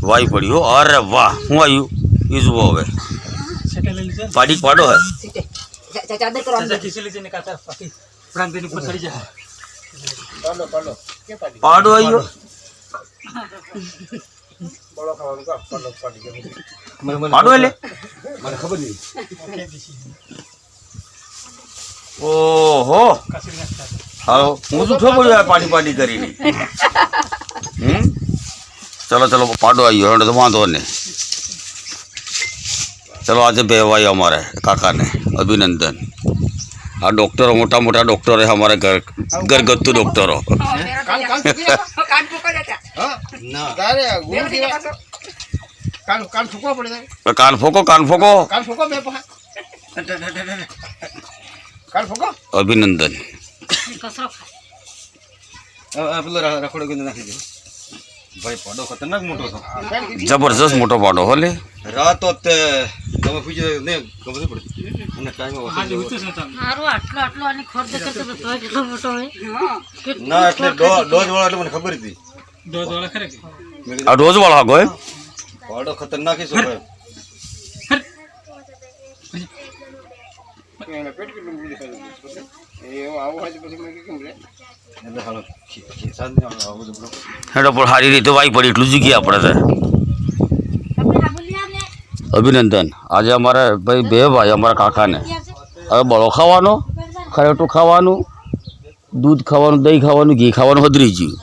વાઈ પડ્યો. અરે વાહ, હું આવ્યું એ જુઓ હવે. પાડી પાડો હે પાડો આવ્યો. પાડો એટલે ઓહો હાલો હું શું ખબર પાડી પાડી કરીને. ચલો ચલો પાડો આવ્યો એટલે તો વાંધો નહીં. चलो आज बेवाई हमारे काका ने अभिनंदन। हाँ डॉक्टर मोटा मोटा डॉक्टर है हमारे घरगत्तू डॉक्टर हो। कान फोको अभिनंदन भाई पाडो खतरनाक मोटो था, जबरदस्त मोटो पाडो हो ले रात होते તમે પૂછે ને ખબર પડી અને ટાઈમ હારું આટલો આટલો અને ખોર દેખાતો તો તોય કેટલો મોટો હોય ના એટલે ડોઝ વાળા એટલે મને ખબર હતી ડોઝ વાળા ખરે કે આ ડોઝ વાળા ગોય પાડો ખતરનાક છે ભાઈ એને પેટ કેટલું દેખાય એ આવો હોય તો પછી મને કેમ રે એટલે હાલો ખીસાન ને આવો તો હેડો પણ સારી રીતે વાઈ પડી એટલું જ ગયા આપણે અભિનંદન। આજે અમારે ભાઈ બે ભાઈ અમારા કાકાને હવે બળો ખાવાનો, ખરેટું ખાવાનું, દૂધ ખાવાનું, દહીં ખાવાનું, ઘી ખાવાનું હદરી ગયું।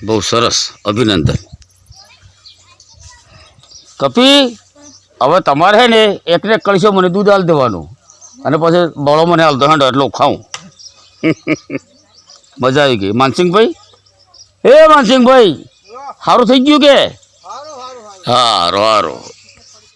બહુ સરસ અભિનંદન। કપી હવે તમારે છે ને એકને કળશો મને દૂધ હાલ દેવાનું અને પછી બળો મને હાલતો હેંડો એટલો ખાઉં। મજા આવી ગઈ। માનસિંહભાઈ માનસિંહભાઈ સારું થઈ ગયું કે? હારું હારું